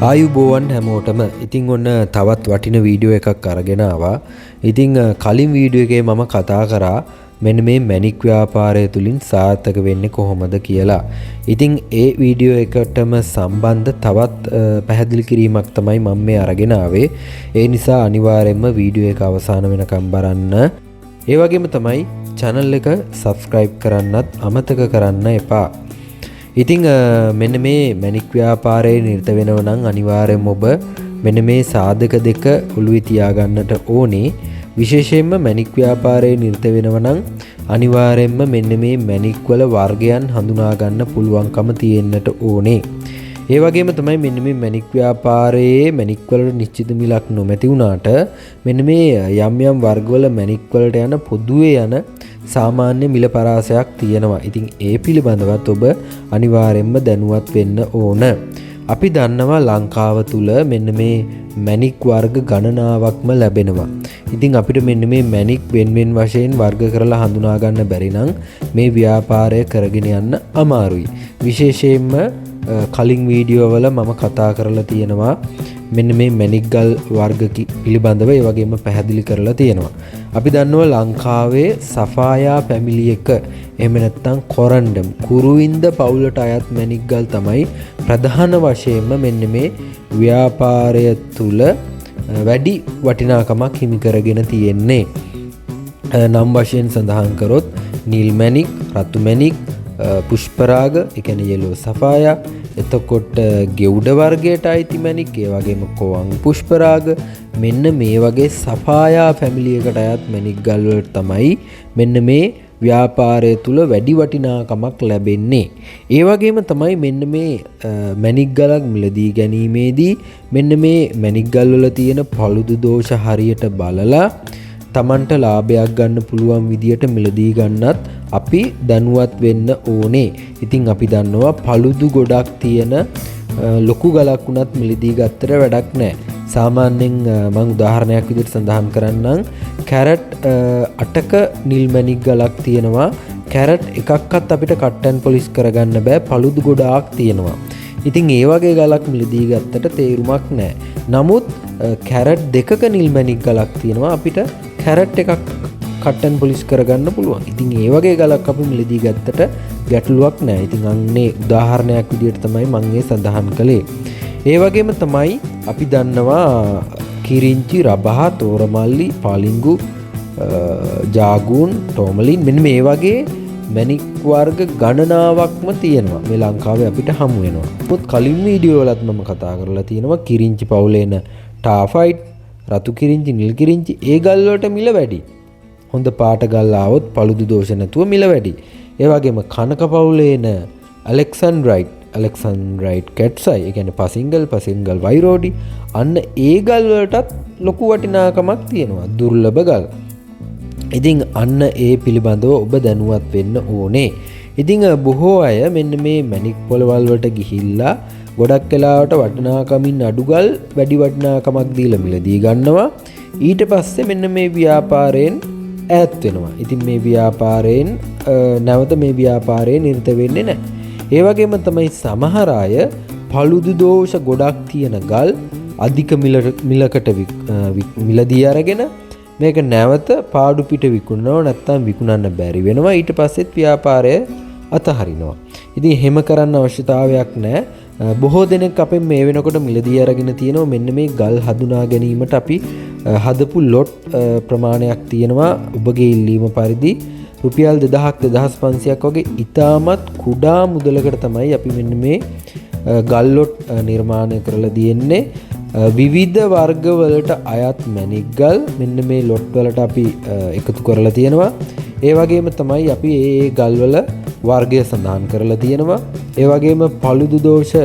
ආයුබෝවන් හැමෝටම. ඉතින් ඔන්න තවත් වටින වීඩියෝ එකක් අරගෙන ආවා. ඉතින් කලින් වීඩියෝ එකේ මම කතා කරා මෙන්න මේ මැණික් ව්‍යාපාරය තුලින් සාර්ථක වෙන්නේ කොහොමද කියලා. ඉතින් ඒ වීඩියෝ එකටම සම්බන්ධ තවත් පැහැදිලි කිරීමක් තමයි මම මේ අරගෙන ආවේ. ඒ නිසා අනිවාර්යයෙන්ම වීඩියෝ එක අවසාන වෙනකම් බලන්න. ඒ වගේම තමයි channel එක subscribe කරන්නත් අමතක කරන්න එපා. ඉතින් මෙන්න මේ මැණික් ව්‍යාපාරයේ නිරත වෙනව නම් අනිවාර්යයෙන්ම ඔබ මෙන්න මේ සාධක දෙක ඔළුවේ තියාගන්නට ඕනේ. විශේෂයෙන්ම මැණික් ව්‍යාපාරයේ නිරත වෙනව නම් අනිවාර්යයෙන්ම මෙන්න මේ මැණික් වල වර්ගයන් හඳුනා ගන්න පුළුවන්කම තියෙන්නට ඕනේ. ඒ වගේම තමයි මෙන්න මේ මැණික් ව්‍යාපාරයේ මැණික් වලට නිශ්චිත මිලක් නොමැති වුණාට මෙන්න මේ යම් යම් වර්ගවල මැණික් වලට යන පොදුවේ යන සාමාන්‍ය මිල පරාසයක් තියෙනවා. ඉතින් ඒ පිළිබඳවත් ඔබ අනිවාර්යයෙන්ම දැනුවත් වෙන්න ඕන. අපි දන්නවා ලංකාව තුල මෙන්න මේ මැණික් වර්ග ගණනාවක්ම ලැබෙනවා. ඉතින් අපිට මෙන්න මේ මැණික් වෙන වශයෙන් වර්ග කරලා හඳුනා ගන්න බැරි නම් මේ ව්‍යාපාරය කරගෙන යන්න අමාරුයි. විශේෂයෙන්ම කලින් වීඩියෝ වල මම කතා කරලා තියෙනවා මෙන්න මේ මැණික් ගල් වර්ග පිළිබඳව ඒ වගේම පැහැදිලි කරලා තියෙනවා. අපි දන්නවා ලංකාවේ සෆායා පැමිලි එක එහෙම නැත්නම් කොරන්ඩම් කුරුවින්ද පවුලට අයත් මැණික් ගල් තමයි ප්‍රධාන වශයෙන්ම මෙන්න මේ ව්‍යාපාරය තුල වැඩි වටිනාකමක් හිමි කරගෙන තියෙන්නේ. නම් වශයෙන් සඳහන් කරොත් නිල් මැණික්, රතු මැණික්, පුෂ්පරාග, ඒ කියන්නේ yellow සෆායා, එතකොට ගෙවුඩ වර්ගයට අයිති මැණික්, ඒ වගේම කොවං පුෂ්පරාග, මෙන්න මේ වගේ සෆායා ෆැමිලි එකට අයත් මැණික් ගල් වලට තමයි මෙන්න මේ ව්‍යාපාරය තුල වැඩි වටිනාකමක් ලැබෙන්නේ. ඒ වගේම තමයි මෙන්න මේ මැණික් ගලක් මිලදී ගැනීමේදී මෙන්න මේ මැණික් ගල් වල තියෙන පළුදු දෝෂ හරියට බලලා තමන්ට ලාභයක් ගන්න පුළුවන් විදියට මිලදී ගන්නත් අපි දැනුවත් වෙන්න ඕනේ. ඉතින් අපි දන්නවා පළුදු ගොඩක් තියෙන ලොකු ගලක් වුණත් මිලදී ගත්තට වැඩක් නැහැ. සාමාන්‍යයෙන් මම උදාහරණයක් විදිහට සඳහන් කරන්නම්. කැරට් 8ක නිල් මැණික් ගලක් තියෙනවා. කැරට් එකක්වත් අපිට කට් ඇන් පොලිෂ් කරගන්න බෑ, පළුදු ගොඩාක් තියෙනවා. ඉතින් ඒ වගේ ගලක් මිලදී ගත්තට තේරුමක් නැහැ. නමුත් කැරට් 2ක නිල් මැණික් ගලක් තියෙනවා, අපිට කැරට් එකක් කට් ඇන් පොලිෂ් කරගන්න පුළුවන්. ඉතින් ඒ වගේ ගලක් අපි මිලදී ගත්තට ගැටලුවක් නැහැ. ඉතින් අන්නේ උදාහරණයක් විදිහට තමයි මම මේ සඳහන් කළේ. ඒ වගේම තමයි අපි දන්නවා කිරිංචි, රබහ, තෝරමල්ලි, පාලිංගු, ජාගූන්, ටෝමලින් මෙන්න මේ වගේ මැණික් වර්ග ගණනාවක්ම තියෙනවා. මේ ලංකාවේ අපිට හමු වෙනවා. පොත් කලින් වීඩියෝ වලත් මම කතා කරලා තියෙනවා කිරිංචි පවුලේන ටාෆයිට්, රතු කිරිංචි, නිල් කිරිංචි ඒ ගල් වලට මිල වැඩි. හොඳ පාට ගල් ආවොත් පළුදු දෝෂ නැතුව මිල වැඩි. ඒ වගේම කනක පවුලේන ඇලෙක්සැන්ඩ්‍රයිට් කැට්සයි, ඒ කියන්නේ පසින්ගල් වයිරෝඩි, අන්න ඒ ගල් වලටත් ලොකු වටිනාකමක් තියෙනවා, දුර්ලභ ගල්. ඉතින් අන්න ඒ පිළිබඳව ඔබ දැනුවත් වෙන්න ඕනේ. ඉතින් බොහෝ අය මෙන්න මේ මැණික් පොළවල් වලට ගිහිල්ලා ගොඩක් වෙලාවට වටිනාකමින් අඩු ගල් වැඩි වටිනාකමක් දීලා මිලදී ගන්නවා. ඊට පස්සේ මෙන්න මේ ව්‍යාපාරයෙන් ඈත් වෙනවා. ඉතින් මේ ව්‍යාපාරයෙන් නැවත මේ ව්‍යාපාරයේ නිරත වෙන්නේ නැහැ. ඒ වගේම තමයි සමහර අය පළුදු දෝෂ ගොඩක් තියෙන ගල් අධික මිලකට මිලදී අරගෙන මේක නැවත පාඩු පිට විකුණනවා, නැත්නම් විකුණන්න බැරි වෙනවා. ඊට පස්සෙත් ව්‍යාපාරය අතහරිනවා. ඉතින් එහෙම කරන්න අවශ්‍යතාවයක් නැහැ. බොහෝ දෙනෙක් අපෙන් මේ වෙනකොට මිලදී අරගෙන තියෙනවා මෙන්න මේ ගල් හඳුනා ගැනීමට අපි හදපු ලොට් ප්‍රමාණයක් තියෙනවා. ඔබගේ ඉල්ලීම පරිදි රුපියල් 2000ක් 2500ක් වගේ ඉතාමත් කුඩා මුදලකට තමයි අපි මෙන්න මේ ගල් ලොට් නිර්මාණය කරලා තියෙන්නේ. විවිධ වර්ග වලට අයත් මැණික් ගල් මෙන්න මේ ලොට් වලට අපි එකතු කරලා තියෙනවා. ඒ වගේම තමයි අපි මේ ගල් වල වර්ගය සඳහන් කරලා තියෙනවා. ඒ වගේම පළුදු දෝෂ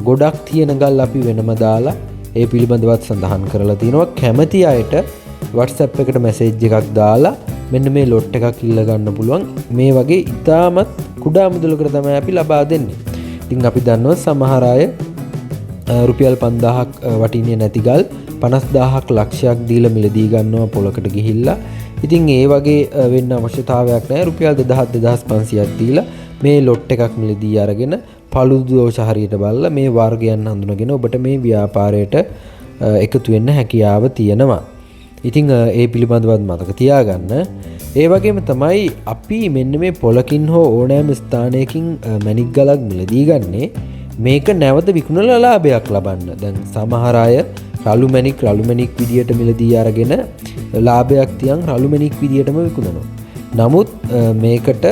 ගොඩක් තියෙන ගල් අපි වෙනම දාලා ඒ පිළිබඳවත් සඳහන් කරලා තියෙනවා. කැමති අයට WhatsApp එකට මැසේජ් එකක් දාලා මෙන්න මේ ලොට් එකක් ඉල්ල ගන්න පුළුවන්. මේ වගේ ඉතාමත් කුඩා මුදලකට තමයි අපි ලබා දෙන්නේ. ඉතින් අපි දන්නවා සමහර අය රුපියල් 5000ක් වටින්නේ නැති ගල් 50000ක් ලක්ෂයක් දීලා මිලදී ගන්නවා පොලකට ගිහිල්ලා. ඉතින් ඒ වගේ වෙන්න අවශ්‍යතාවයක් නැහැ. රුපියල් 2000 2500ක් දීලා මේ ලොට් එකක් මිලදී අරගෙන paludu දෝෂ හරියට බලලා මේ වර්ගයන් හඳුනගෙන ඔබට මේ ව්‍යාපාරයට එකතු වෙන්න හැකියාව තියෙනවා. ඉතින් ඒ පිළිබඳවත් මතක තියාගන්න. ඒ වගේම තමයි අපි මෙන්න මේ පොලකින් හෝ ඕනෑම ස්ථානයකින් මැණික් ගලක් මිලදී ගන්නේ මේක නැවත විකුණලා ලාභයක් ලබන්න. දැන් සමහර අය රළු මැණික් විදියට මිලදී අරගෙන ලාභයක් තියන් රළු මැණික් විදියටම විකුණනවා. නමුත් මේකට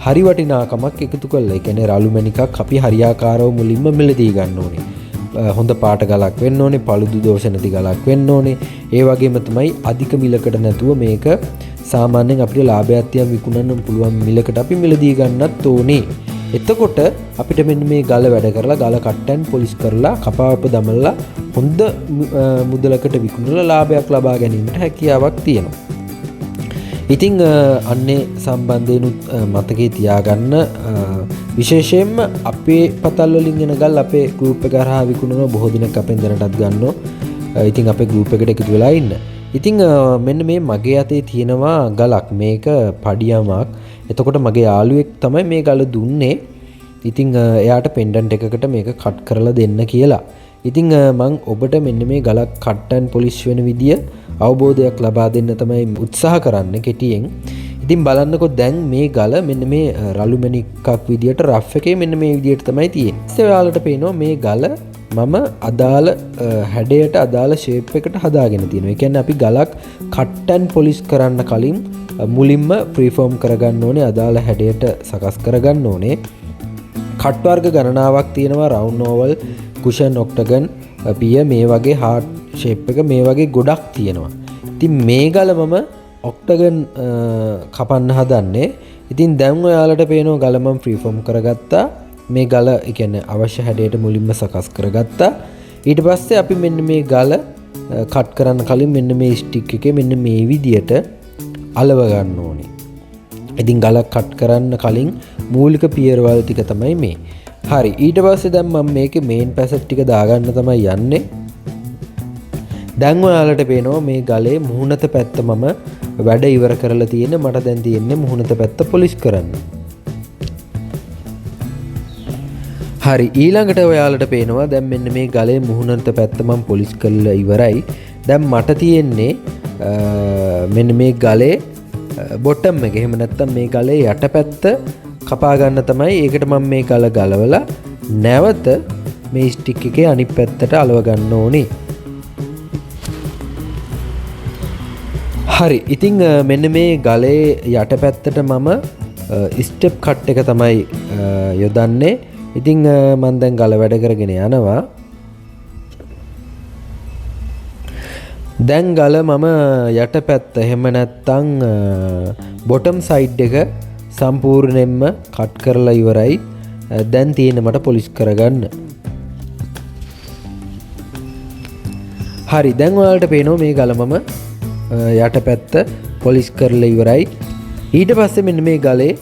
හරි වටිනාකමක් එකතු කරලා, ඒ කියන්නේ රළු මැණිකක් අපි හරියාකාරව මුලින්ම මිලදී ගන්න ඕනේ. හොඳ පාට ගලක් වෙන්න ඕනේ, paludu දෝෂ නැති ගලක් වෙන්න ඕනේ. ඒ වගේම තමයි අධික මිලකට නැතුව මේක සාමාන්‍යයෙන් අපිට ලාභයක් තියන් විකුණන්න පුළුවන් මිලකට අපි මිලදී ගන්නත් ඕනේ. එතකොට අපිට මෙන්න මේ ගල වැඩ කරලා ගල කට්ටන් පොලිෂ් කරලා කපාවප දමලා හොඳ මුදලකට විකුණලා ලාභයක් ලබා ගැනීමට හැකියාවක් තියෙනවා. ඉතින් අන්නේ සම්බන්ධයෙන්ුත් මතකේ තියාගන්න. විශේෂයෙන්ම අපේ පතල් වලින් එන ගල් අපේ ගෲප් එක හරහා විකුණන බොහෝ දිනක් අපෙන් දැනටත් ගන්නවා. ඉතින් අපේ ගෲප් එකට එකතු වෙලා ඉන්න. ඉතින් මෙන්න මේ මගේ අතේ තියෙනවා ගලක්. මේක පඩියමක්. එතකොට මගේ යාළුවෙක් තමයි මේ ගල දුන්නේ. ඉතින් එයාට පෙන්ඩන්ට් එකකට මේක කට් කරලා දෙන්න කියලා. ඉතින් මම ඔබට මෙන්න මේ ගලක් කට් ඇන් පොලිෂ් වෙන විදිය අවබෝධයක් ලබා දෙන්න තමයි උත්සාහ කරන්නේ කෙටියෙන්. ඉතින් බලන්නකො දැන් මේ ගල මෙන්න මේ රළු මැණික්ක් විදියට රෆ් එකේ මෙන්න මේ විදියට තමයි තියෙන්නේ. ඉතින් ඔයාලට පේනවා මේ ගල මම අදාළ හැඩයට අදාළ ෂේප් එකට හදාගෙන තියෙනවා. ඒ කියන්නේ අපි ගලක් කට් ඇන් පොලිෂ් කරන්න කලින් මුලින්ම ප්‍රීෆෝම් කරගන්න ඕනේ, අදාළ හැඩයට සකස් කරගන්න ඕනේ. කට් වර්ග ගණනාවක් තියෙනවා. රවුන්ඩ් ඕවල්, කුෂන්, ඔක්ටගන්, පිය මේ වගේ හાર્ට් ෂේප් එක මේ වගේ ගොඩක් තියෙනවා. ඉතින් මේ ගල මම ඔක්ටගන් කපන්න හදන්නේ. ඉතින් දැන් ඔයාලට පේනවා ගල මම ෆ්‍රීෆෝම් කරගත්තා. මේ ගල ඒ කියන්නේ අවශ්‍ය හැඩයට මුලින්ම සකස් කරගත්තා. ඊට පස්සේ අපි මෙන්න මේ ගල කට් කරන්න කලින් මෙන්න මේ ස්ටික් එකේ මෙන්න මේ විදියට අලව ගන්න ඕනේ. ඉතින් ගල කට් කරන්න කලින් මූලික පියවරවල් ටික තමයි මේ. හරි, ඊට පස්සේ දැන් මම මේකේ මේන් පැසට් ටික දාගන්න තමයි යන්නේ. දැන් ඔයාලට පේනවා මේ ගලේ මුහුණත පැත්ත මම වැඩ ඉවර කරලා තියෙන. මට දැන් තියෙන්නේ මුහුණත පැත්ත පොලිෂ් කරන්න. හරි, ඊළඟට ඔයාලට පේනවා දැන් මෙන්න මේ ගලේ මුහුණත පැත්ත මම පොලිෂ් කරලා ඉවරයි. දැන් මට තියෙන්නේ මෙන්න මේ ගලේ බොටම් එක. එහෙම නැත්නම් මේ ගලේ යටපැත්ත කපා ගන්න තමයි. ඒකට මම මේ ගල ගලවලා නැවත මේ ස්ටික් එකේ අනිත් පැත්තට අලව ගන්න ඕනේ. හරි, ඉතින් මෙන්න මේ ගලේ යටපැත්තට මම ස්ටෙප් කට් එක තමයි යොදන්නේ. ඉතින් මම දැන් ගල වැඩ කරගෙන යනවා. දැන් ගල මම යටපැත්ත එහෙම නැත්නම් බොටම් සයිඩ් එක සම්පූර්ණයෙන්ම කට් කරලා ඉවරයි. දැන් තියෙන මට පොලිෂ් කරගන්න. හරි, දැන් ඔයාලට පේනවා මේ ගල මම යටපැත්ත පොලිෂ් කරලා ඉවරයි. ඊට පස්සේ මෙන්න මේ ගලේ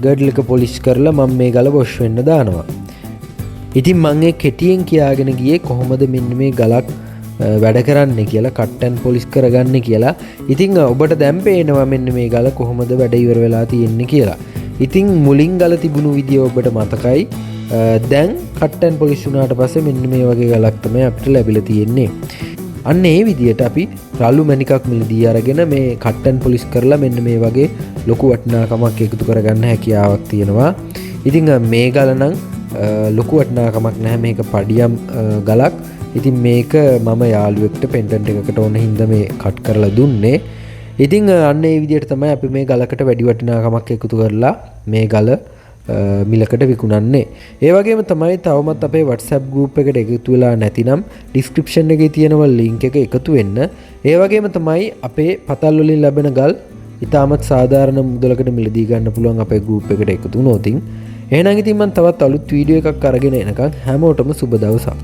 ගර්ඩල් එක පොලිෂ් කරලා මම මේ ගල වොෂ් වෙන්න දානවා. ඉතින් මම ඒ කෙටියෙන් කියාගෙන ගියේ කොහොමද මෙන්න මේ ගලක් වැඩ කරන්නේ කියලා, කට් ඇන් පොලිෂ් කරගන්නේ කියලා. ඉතින් ඔබට දැන් පේනවා මෙන්න මේ ගල කොහොමද වැඩ ඉවර වෙලා තියෙන්නේ කියලා. ඉතින් මුලින් ගල තිබුණු විදිය ඔබට මතකයි. දැන් කට් ඇන් පොලිෂ් වුණාට පස්සේ මෙන්න මේ වගේ ගලක් තමයි අපිට ලැබිලා තියෙන්නේ. අන්න ඒ විදියට අපි රළු මැණිකක් මිලදී අරගෙන මේ කට් ඇන් පොලිෂ් කරලා මෙන්න මේ වගේ ලොකු වටිනාකමක් එකතු කරගන්න හැකියාවක් තියෙනවා. ඉතින් මේ ගල නම් ලොකු වටිනාකමක් නැහැ. මේක පඩියම් ගලක්. ඉතින් මේක මම යාළුවෙක්ට පෙන්ඩන්ට් එකකට ඕන හින්දා මේ කට් කරලා දුන්නේ. ඉතින් අන්න ඒ විදිහට තමයි අපි මේ ගලකට වැඩි වටිනාකමක් එකතු කරලා මේ ගල මිලකට විකුණන්නේ. ඒ වගේම තමයි තවමත් අපේ WhatsApp group එකට එකතු වෙලා නැතිනම් description එකේ තියෙනවා link එක එකතු වෙන්න. ඒ වගේම තමයි අපේ පතල් වලින් ලැබෙන ගල් ඉතාමත් සාධාරණ මුදලකට මිලදී ගන්න පුළුවන් අපේ group එකට එකතු වුණොත්. එහෙනම් ඉතින් මම තවත් අලුත් වීඩියෝ එකක් අරගෙන එනකන් හැමෝටම සුබ දවසක්.